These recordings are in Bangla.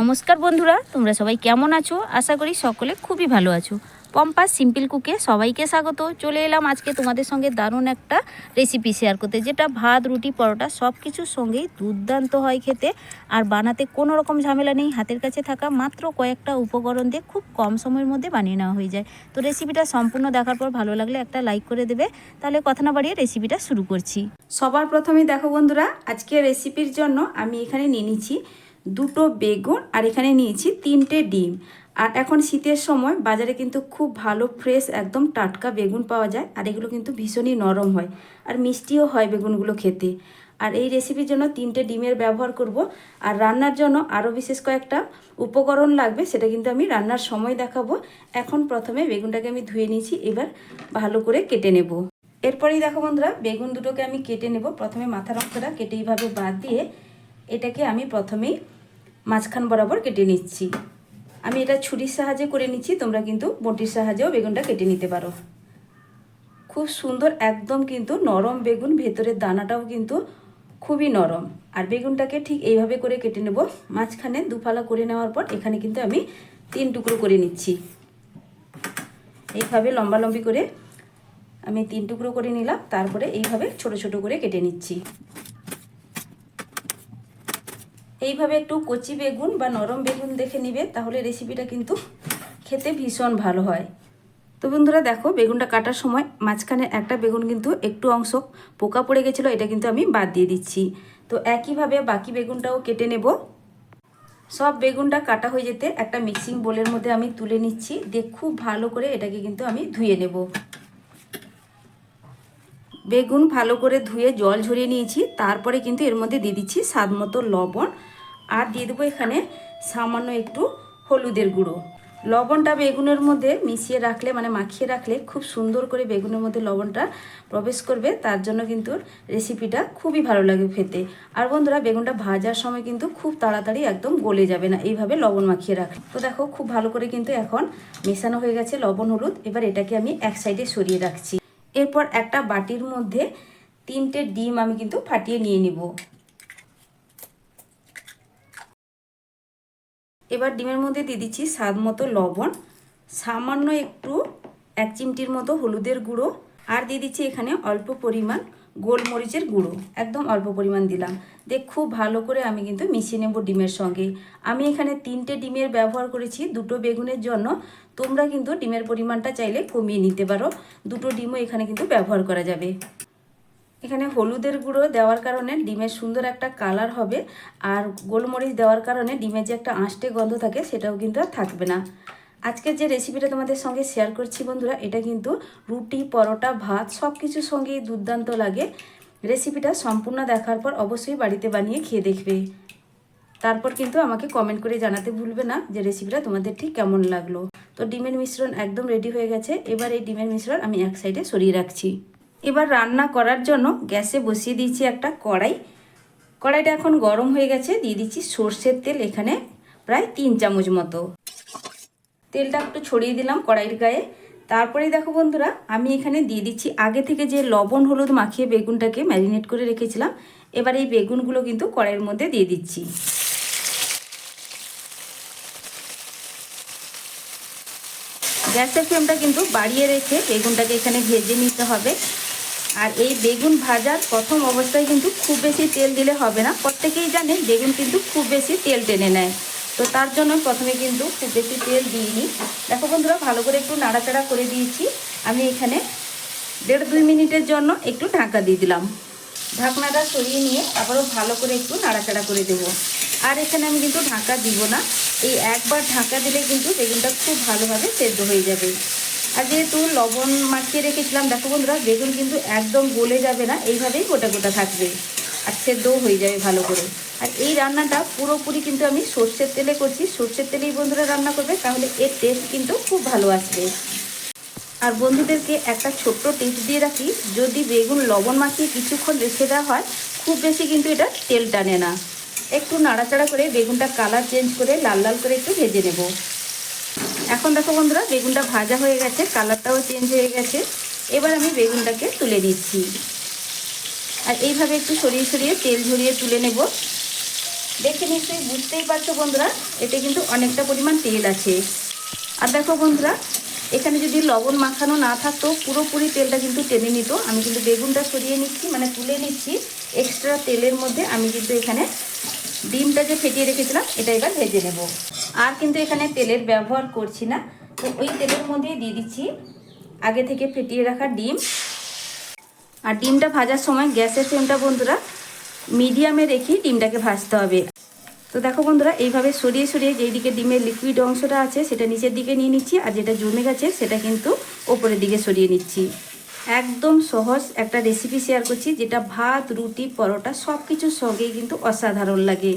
নমস্কার বন্ধুরা, তোমরা সবাই কেমন আছো? আশা করি সকলে খুবই ভালো আছো। পম্পা সিম্পল কুকে সবাইকে স্বাগত। চলে এলাম আজকে তোমাদের সঙ্গে দারুণ একটা রেসিপি শেয়ার করতে, যেটা ভাত, রুটি, পরোটা সব কিছুর সঙ্গেই দুর্দান্ত হয় খেতে। আর বানাতে কোনো রকম ঝামেলা নেই, হাতের কাছে থাকা মাত্র কয়েকটা উপকরণ দিয়ে খুব কম সময়ের মধ্যে বানিয়ে নেওয়া হয়ে যায়। তো রেসিপিটা সম্পূর্ণ দেখার পর ভালো লাগলে একটা লাইক করে দেবে। তাহলে কথা না বাড়িয়ে রেসিপিটা শুরু করছি। সবার প্রথমে দেখো বন্ধুরা, আজকে রেসিপির জন্য আমি এখানে নিয়ে নিচ্ছি দুটো বেগুন, আর এখানে নিয়েছি 3টে ডিম। আর এখন শীতের সময় বাজারে কিন্তু খুব ভালো ফ্রেশ একদম টাটকা বেগুন পাওয়া যায়, আর এগুলো কিন্তু ভীষণই নরম হয় আর মিষ্টিও হয় বেগুনগুলো খেতে। আর এই রেসিপির জন্য 3টে ডিমের ব্যবহার করব। আর রান্নার জন্য আরও বিশেষ কয়েকটা উপকরণ লাগবে, সেটা কিন্তু আমি রান্নার সময় দেখাবো। এখন প্রথমে বেগুনটাকে আমি ধুয়ে নিয়েছি, এবার ভালো করে কেটে নেব। এরপরেই দেখো বন্ধুরা, বেগুন দুটোকে আমি কেটে নেব। প্রথমে মাথার অংশটা কেটে এইভাবে বাদ দিয়ে এটাকে আমি প্রথমেই মাঝখান বরাবর কেটে নিচ্ছি। আমি এটা ছুরির সাহায্যে করে নিচ্ছি, তোমরা কিন্তু বটির সাহায্যেও বেগুনটা কেটে নিতে পারো। খুব সুন্দর একদম কিন্তু নরম বেগুন, ভেতরের দানাটাও কিন্তু খুবই নরম। আর বেগুনটাকে ঠিক এইভাবে করে কেটে নেব। মাঝখানে দুফালা করে নেওয়ার পর এখানে কিন্তু আমি 3 টুকরো করে নিচ্ছি। এইভাবে লম্বালম্বি করে আমি 3 টুকরো করে নিলাম, তারপরে এইভাবে ছোট ছোট করে কেটে নিচ্ছি। এইভাবে একটু কচি বেগুন বা নরম বেগুন দেখে নিবে, তাহলে রেসিপিটা কিন্তু খেতে ভীষণ ভালো হয়। তো বন্ধুরা দেখো, বেগুনটা কাটার সময় মাঝখানে একটা বেগুন কিন্তু একটু অংশ পোকা পড়ে গেছিলো, এটা কিন্তু আমি বাদ দিয়ে দিচ্ছি। তো একইভাবে বাকি বেগুনটাও কেটে নেব। সব বেগুনটা কাটা হয়ে যেতে একটা মিক্সিং বোলের মধ্যে আমি তুলে নিচ্ছি, দিয়ে খুব ভালো করে এটাকে কিন্তু আমি ধুয়ে নেব। বেগুন ভালো করে ধুয়ে জল ঝরিয়ে নিয়েছি, তারপরে কিন্তু এর মধ্যে দিয়ে দিচ্ছি স্বাদ মতো লবণ, আর দিয়ে দেবো এখানে সামান্য একটু হলুদের গুঁড়ো। লবণটা বেগুনের মধ্যে মিশিয়ে রাখলে, মানে মাখিয়ে রাখলে খুব সুন্দর করে বেগুনের মধ্যে লবণটা প্রবেশ করবে, তার জন্য কিন্তু রেসিপিটা খুবই ভালো লাগে খেতে। আর বন্ধুরা, বেগুনটা ভাজার সময় কিন্তু খুব তাড়াতাড়ি একদম গলে যাবে না এইভাবে লবণ মাখিয়ে রাখলে। তো দেখো, খুব ভালো করে কিন্তু এখন মেশানো হয়ে গেছে লবণ হলুদ। এবার এটাকে আমি এক সাইডে সরিয়ে রাখছি। এরপর একটা বাটির মধ্যে 3টে ডিম আমি কিন্তু ফাটিয়ে নিয়ে নিব। এবার ডিমের মধ্যে দিয়ে দিচ্ছি স্বাদ মতো লবণ, সামান্য একটু 1 চিমটির মতো হলুদের গুঁড়ো, আর দিয়ে দিচ্ছি এখানে অল্প পরিমাণ গোলমরিচের গুঁড়ো, একদম অল্প পরিমাণ দিলাম। দিয়ে খুব ভালো করে আমি কিন্তু মিশিয়ে নেব ডিমের সঙ্গে। আমি এখানে 3টে ডিমের ব্যবহার করেছি দুটো বেগুনের জন্য। তোমরা কিন্তু ডিমের পরিমাণটা চাইলে কমিয়ে নিতে পারো, দুটো ডিমও এখানে কিন্তু ব্যবহার করা যাবে। এখানে হলুদের গুঁড়ো দেওয়ার কারণে ডিমের সুন্দর একটা কালার হবে, আর গোলমরিচ দেওয়ার কারণে ডিমের যে একটা আঁশটে গন্ধ থাকে সেটাও কিন্তু আর থাকবে না। আজকের যে রেসিপিটা তোমাদের সঙ্গে শেয়ার করছি বন্ধুরা, এটা কিন্তু রুটি, পরোটা, ভাত সব কিছুর সঙ্গেই দুর্দান্ত লাগে। রেসিপিটা সম্পূর্ণ দেখার পর অবশ্যই বাড়িতে বানিয়ে খেয়ে দেখবে। তারপর কিন্তু আমাকে কমেন্ট করে জানাতে ভুলবে না যে রেসিপিটা তোমাদের ঠিক কেমন লাগলো। তো ডিমের মিশ্রণ একদম রেডি হয়ে গেছে। এবার এই ডিমের মিশ্রণ আমি এক সাইডে সরিয়ে রাখছি। এবার রান্না করার জন্য গ্যাসে বসিয়ে দিয়েছি একটা কড়াই। কড়াইটা এখন গরম হয়ে গেছে, দিয়ে দিচ্ছি সর্ষের তেল, এখানে প্রায় 3 চামচ মতো। তেলটা একটু ছড়িয়ে দিলাম কড়াইয়ের গায়ে। তারপরে দেখো বন্ধুরা, আমি এখানে দিয়ে দিচ্ছি আগে থেকে যে লবণ হলুদ মাখিয়ে বেগুনটাকে ম্যারিনেট করে রেখেছিলাম। এবার এই বেগুনগুলো কিন্তু কড়াইয়ের মধ্যে দিয়ে দিচ্ছি। গ্যাসের ফ্লেমটা কিন্তু বাড়িয়ে রেখে বেগুনটাকে এখানে ভেজে নিতে হবে। আর এই বেগুন ভাজার প্রথম অবস্থায় কিন্তু খুব বেশি তেল দিলে হবে না। প্রত্যেকেই জানে বেগুন কিন্তু খুব বেশি তেল টেনে নেয়, তো তার জন্য প্রথমে কিন্তু খুব বেশি তেল দিইনি। দেখো বন্ধুরা, ভালো করে একটু নাড়াচাড়া করে দিয়েছি। আমি এখানে 1.5-2 মিনিটের জন্য একটু ঢাকা দিয়ে দিলাম। ঢাকনাটা সরিয়ে নিয়ে আবারও ভালো করে একটু নাড়াচাড়া করে দেব। আর এখানে আমি কিন্তু ঢাকা দিব না, এই একবার ঢাকা দিলে কিন্তু বেগুনটা খুব ভালোভাবে সেদ্ধ হয়ে যাবে। আর যেহেতু লবণ মাখিয়ে রেখেছিলাম, দেখো বন্ধুরা, বেগুন কিন্তু একদম গলে যাবে না, এইভাবেই গোটা গোটা থাকবে আর সেদ্ধও হয়ে যাবে ভালো করে। আর এই রান্নাটা পুরোপুরি কিন্তু আমি সর্ষের তেলে করছি। সর্ষের তেলেই বন্ধুরা রান্না করবে, তাহলে এর টেস্ট কিন্তু খুব ভালো আসবে। আর বন্ধুদেরকে একটা ছোট্ট টিপস দিয়ে রাখি, যদি বেগুন লবণ মাখিয়ে কিছুক্ষণ রেখে দেওয়া হয়, খুব বেশি কিন্তু এটা তেল টানে না। একটু নাড়াচাড়া করে বেগুনটা কালার চেঞ্জ করে লাল লাল করে একটু ভেজে নেব। এখন দেখো বন্ধুরা, বেগুনটা ভাজা হয়ে গেছে, কালারটাও চেঞ্জ হয়ে গেছে। এবার আমি বেগুনটাকে তুলে নিচ্ছি, আর এইভাবে একটু সরিয়ে সরিয়ে তেল ঝরিয়ে তুলে নেব। দেখে নিশ্চয়ই বুঝতেই পারছো বন্ধুরা, এতে কিন্তু অনেকটা পরিমাণ তেল আছে। আর দেখো বন্ধুরা, এখানে যদি লবণ মাখানো না থাকতো পুরোপুরি তেলটা কিন্তু টেনে নিত। আমি কিন্তু বেগুনটা সরিয়ে নিচ্ছি, মানে তুলে নিচ্ছি। এক্সট্রা তেলের মধ্যে আমি কিন্তু এখানে ডিমটা যে ফেটিয়ে রেখেছিলাম এটা এবার ভেজে নেব। আর কিন্তু এখানে তেলের ব্যবহার করছি না, তো ওই তেলের মধ্যেই দিয়ে দিচ্ছি আগে থেকে ফেটিয়ে রাখা ডিম। আর ডিমটা ভাজার সময় গ্যাসের ফ্লেমটা বন্ধুরা মিডিয়ামে রেখে ডিমটাকে ভাজতে হবে। তো দেখো বন্ধুরা, এইভাবে সরিয়ে সরিয়ে যেই দিকে ডিমের লিকুইড অংশটা আছে সেটা নিচের দিকে নিয়ে নিচ্ছি, আর যেটা জমে গেছে সেটা কিন্তু ওপরের দিকে সরিয়ে নিচ্ছি। একদম সহজ একটা রেসিপি শেয়ার করছি, যেটা ভাত, রুটি, পরোটা সব কিছুর সঙ্গেই কিন্তু অসাধারণ লাগে।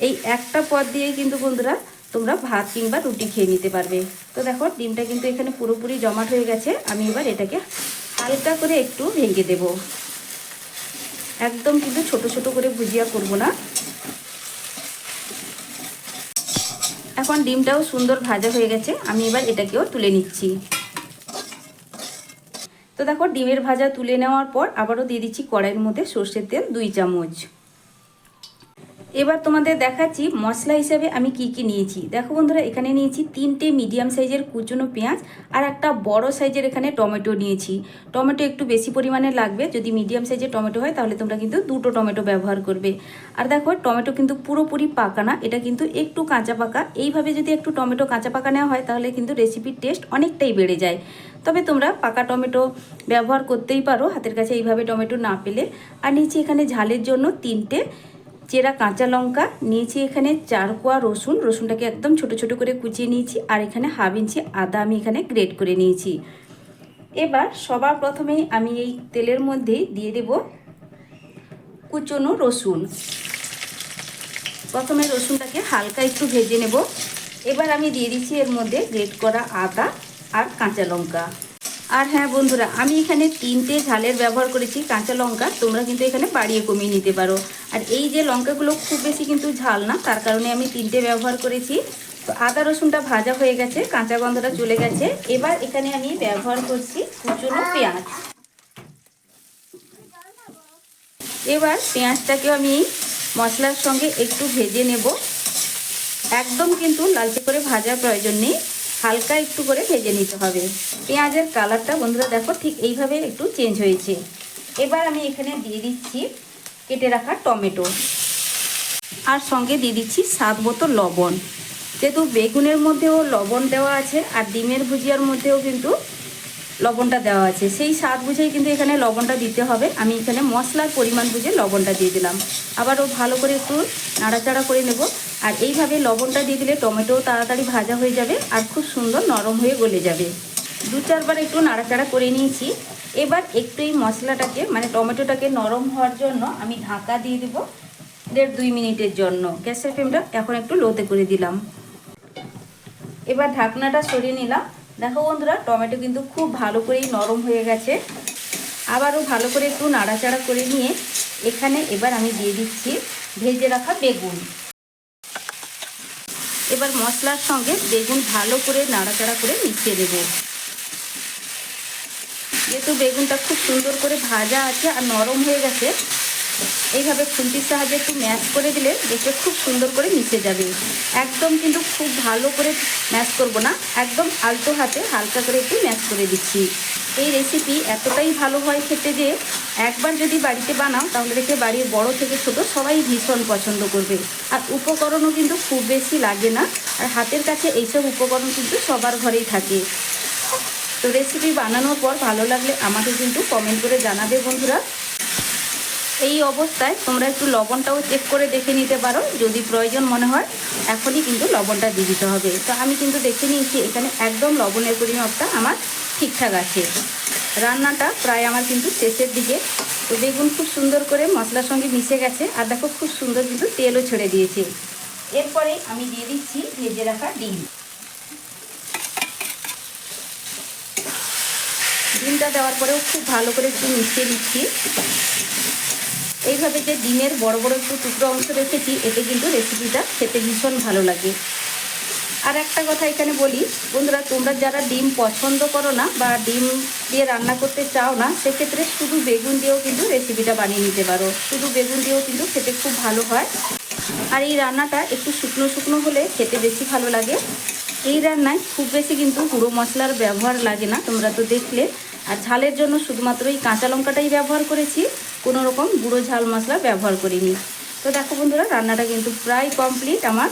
এই একটা পদ দিয়েই কিন্তু বন্ধুরা তোমরা ভাত কিংবা রুটি খেয়ে নিতে পারবে। তো দেখো ডিমটা কিন্তু এখানে পুরোপুরি জমাট হয়ে গেছে। আমি এবার এটাকে হালকা করে একটু ভেঙে দেব। একদম কিন্তু ছোট ছোট করে ভুজিয়া করব না। এখন ডিমটাও সুন্দর ভাজা হয়ে গেছে, আমি এবার এটাকেও তুলে নিচ্ছি। তো দেখো ডিমের ভাজা তুলে নেওয়ার পর আবারও দিয়ে দিচ্ছি কড়াইয়ের মধ্যে সর্ষের তেল 2 চামচ। এবার তোমাদের দেখাচ্ছি মশলা হিসেবে আমি কি কি নিয়েছি। দেখো বন্ধুরা, এখানে নিয়েছি 3টে মিডিয়াম সাইজের কুচনো পেঁয়াজ আর একটা বড় সাইজের এখানে টমেটো নিয়েছি। টমেটো একটু বেশি পরিমাণে লাগবে, যদি মিডিয়াম সাইজের টমেটো হয় তাহলে তোমরা কিন্তু 2টো টমেটো ব্যবহার করবে। আর দেখো টমেটো কিন্তু পুরোপুরি পাকা না, এটা কিন্তু একটু কাঁচা পাকা। এইভাবে যদি একটু টমেটো কাঁচা পাকা নেওয়া হয় তাহলে কিন্তু রেসিপির টেস্ট অনেকটাই বেড়ে যায়। তবে তোমরা পাকা টমেটো ব্যবহার করতেই পারো হাতের কাছে এইভাবে টমেটো না পেলে। আর নিয়েছি এখানে ঝালের জন্য 3টে চেরা কাঁচা লঙ্কা, নিয়েছি এখানে 4 কোয়া রসুন, রসুনটাকে একদম ছোট ছোট করে কুচিয়ে নিয়েছি। আর এখানে 1/2 ইঞ্চি আদা আমি এখানে গ্রেট করে নিয়েছি। এবার সবার প্রথমেই আমি এই তেলের মধ্যে দিয়ে দেব কুচনো রসুন। প্রথমে রসুনটাকে হালকা একটু ভেজে নেব। এবার আমি দিয়ে দিচ্ছি এর মধ্যে গ্রেট করা আদা আর কাঁচা লঙ্কা। আর হ্যাঁ বন্ধুরা, আমি এখানে 3টে ঝালের ব্যবহার করেছি কাঁচা লঙ্কা, তোমরা কিন্তু এখানে বাড়িয়ে কমিয়ে নিতে পারো। আর এই যে লঙ্কাগুলো খুব বেশি কিন্তু ঝাল না, তার কারণে আমি 3টে ব্যবহার করেছি। তো আদা রসুনটা ভাজা হয়ে গেছে, কাঁচা গন্ধটা চলে গেছে। এবার এখানে আমি ব্যবহার করছি কুচনো পেঁয়াজ। এবার পেঁয়াজটাকেও আমি মশলার সঙ্গে একটু ভেজে নেব। একদম কিন্তু লালচে করে ভাজার প্রয়োজন নেই, হালকা একটু করে ভেজে নিতে হবে। পেঁয়াজের কালারটা বন্ধুরা দেখো ঠিক এইভাবে একটু চেঞ্জ হয়েছে। এবার আমি এখানে দিয়ে দিচ্ছি কেটে রাখা টমেটো, আর সঙ্গে দিয়ে দিচ্ছি স্বাদ মতো লবণ। যেহেতু বেগুনের মধ্যেও লবণ দেওয়া আছে আর ডিমের ভুজিয়ার মধ্যেও কিন্তু লবণটা দেওয়া আছে, সেই স্বাদ বুঝেই কিন্তু এখানে লবণটা দিতে হবে। আমি এখানে মশলার পরিমাণ বুঝে লবণটা দিয়ে দিলাম। আবারও ভালো করে একটু নাড়াচাড়া করে নেব। আর এইভাবে লবণটা দিয়ে দিলে টমেটো তাড়াতাড়ি ভাজা হয়ে যাবে আর খুব সুন্দর নরম হয়ে গলে যাবে। 2-4 বার একটু নাড়াচাড়া করে নিয়েছি। এবার একটু এই মশলাটাকে মানে টমেটোটাকে নরম হওয়ার জন্য আমি ঢাকা দিয়ে দেবো 1.5-2 মিনিটের জন্য। গ্যাসের ফ্লেমটা এখন একটু লোতে করে দিলাম। এবার ঢাকনাটা সরিয়ে নিলাম। দেখো বন্ধুরা, টমেটো কিন্তু খুব ভালো করেই নরম হয়ে গেছে। আবারও ভালো করে একটু নাড়াচাড়া করে নিয়ে এখানে এবার আমি দিয়ে দিচ্ছি ভেজে রাখা বেগুন। এবার মশলার সঙ্গে বেগুন ভালো করে নাড়াচাড়া করে মিশিয়ে দেব। যেহেতু বেগুনটা খুব সুন্দর করে ভাজা আছে আর নরম হয়ে গেছে, এইভাবে খুন্তির সাহায্যে একটু ম্যাশ করে দিলে দেখবে খুব সুন্দর করে মিশে যাবে। একদম কিন্তু খুব ভালো করে ম্যাশ করব না, একদম আলতো হাতে হালকা করে একটু ম্যাশ করে দিচ্ছি। এই রেসিপি এতটাই ভালো হয় খেতে যে একবার যদি বাড়িতে বানাও তাহলে দেখে বাড়ির বড় থেকে ছোট সবাই ভীষণ পছন্দ করবে। আর উপকরণও কিন্তু খুব বেশি লাগে না, আর হাতের কাছে এইসব উপকরণ কিন্তু সবার ঘরেই থাকে। তো রেসিপি বানানোর পর ভালো লাগলে আমাকে কিন্তু কমেন্ট করে জানাবে বন্ধুরা। এই অবস্থায় তোমরা একটু লবণটাও চেক করে দেখে নিতে পারো, যদি প্রয়োজন মনে হয় এখনই কিন্তু লবণটা দিয়ে দিতে হবে। তো আমি কিন্তু দেখে নিয়েছি এখানে একদম লবণের পরিমাপটা আমার ঠিকঠাক আছে। রান্নাটা প্রায় আমার কিন্তু শেষের দিকে। তো বেগুন খুব সুন্দর করে মশলার সঙ্গে মিশে গেছে, আর দেখো খুব সুন্দর কিন্তু তেলও ছেড়ে দিয়েছে। এরপরে আমি দিয়ে দিচ্ছি ভেজে রাখা ডিম। ডিমটা দেওয়ার পরেও খুব ভালো করে একটু মিশিয়ে দিচ্ছি। এইভাবে যে ডিমের বড় বড় একটু টুকরো অংশ রেখেছি, এতে কিন্তু রেসিপিটা খেতে ভীষণ ভালো লাগে। আর একটা কথা এখানে বলি বন্ধুরা, তোমরা যারা ডিম পছন্দ করো না বা ডিম দিয়ে রান্না করতে চাও না, সেক্ষেত্রে শুধু বেগুন দিয়েও কিন্তু রেসিপিটা বানিয়ে নিতে পারো। শুধু বেগুন দিয়েও কিন্তু খেতে খুব ভালো হয়। আর এই রান্নাটা একটু শুকনো শুকনো হলে খেতে বেশি ভালো লাগে। এই রান্নায় খুব বেশি কিন্তু গুঁড়ো মশলার ব্যবহার লাগে না, তোমরা তো দেখলে। আর ঝালের জন্য শুধুমাত্র এই কাঁচা লঙ্কাটাই ব্যবহার করেছি, কোনো রকম গুঁড়ো ঝাল মশলা ব্যবহার করিনি। তো দেখো বন্ধুরা, রান্নাটা কিন্তু প্রায় কমপ্লিট আমার।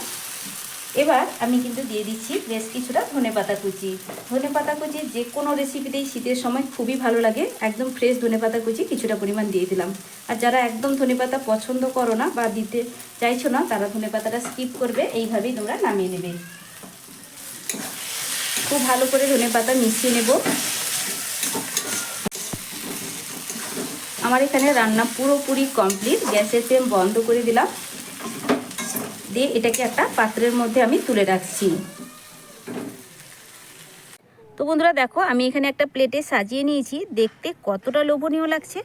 এবার আমি কিন্তু দিয়ে দিচ্ছি বেশ কিছুটা ধনেপাতা কুচি। ধনেপাতা কুচি যে কোনো রেসিপিতেই শীতের সময় খুবই ভালো লাগে। একদম ফ্রেশ ধনেপাতা কুচি কিছুটা পরিমাণ দিয়ে দিলাম। আর যারা একদম ধনেপাতা পছন্দ করো না বা দিতে চাইছো না, তারা ধনেপাতাটা স্কিপ করবে। এইভাবেই তোমরা নামিয়ে নেবে। খুব ভালো করে ধনেপাতা মিশিয়ে নেব। আমার এখানে রান্না পুরোপুরি কমপ্লিট। গ্যাসের ফ্লেম বন্ধ করে দিলাম, দিয়ে এটাকে একটা পাত্রের মধ্যে আমি তুলে রাখছি। তো বন্ধুরা দেখো, আমি এখানে একটা প্লেটে সাজিয়ে নিয়েছি। দেখতে কতটা লোভনীয় লাগছে,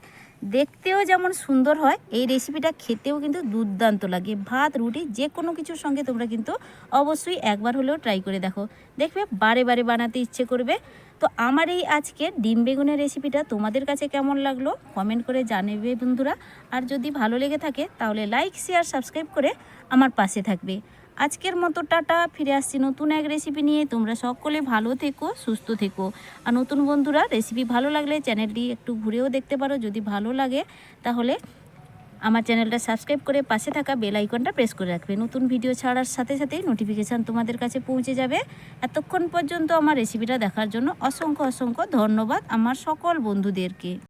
দেখতেও যেমন সুন্দর হয়, এই রেসিপিটা খেতেও কিন্তু দুর্দান্ত লাগে। ভাত রুটি যে কোনো কিছুর সঙ্গে তোমরা কিন্তু অবশ্যই একবার হলেও ট্রাই করে দেখো, দেখবে বারে বারে বানাতে ইচ্ছে করবে। তো আমার এই আজকের ডিম বেগুনের রেসিপিটা তোমাদের কাছে কেমন লাগলো কমেন্ট করে জানাবে বন্ধুরা। আর যদি ভালো লেগে থাকে তাহলে লাইক শেয়ার সাবস্ক্রাইব করে আমার পাশে থাকবে। আজকের মতো টাটা, ফিরে আসছি নতুন এক রেসিপি নিয়ে। তোমরা সকলে ভালো থেকো, সুস্থ থেকো। আর নতুন বন্ধুরা, রেসিপি ভালো লাগলে চ্যানেলটি একটু ঘুরেও দেখতে পারো। যদি ভালো লাগে তাহলে আমার চ্যানেলটা সাবস্ক্রাইব করে পাশে থাকা বেল আইকনটা প্রেস করে রাখবে। নতুন ভিডিও ছাড়ার সাথে সাথেই নোটিফিকেশান তোমাদের কাছে পৌঁছে যাবে। এতক্ষণ পর্যন্ত আমার রেসিপিটা দেখার জন্য অসংখ্য অসংখ্য ধন্যবাদ আমার সকল বন্ধুদেরকে।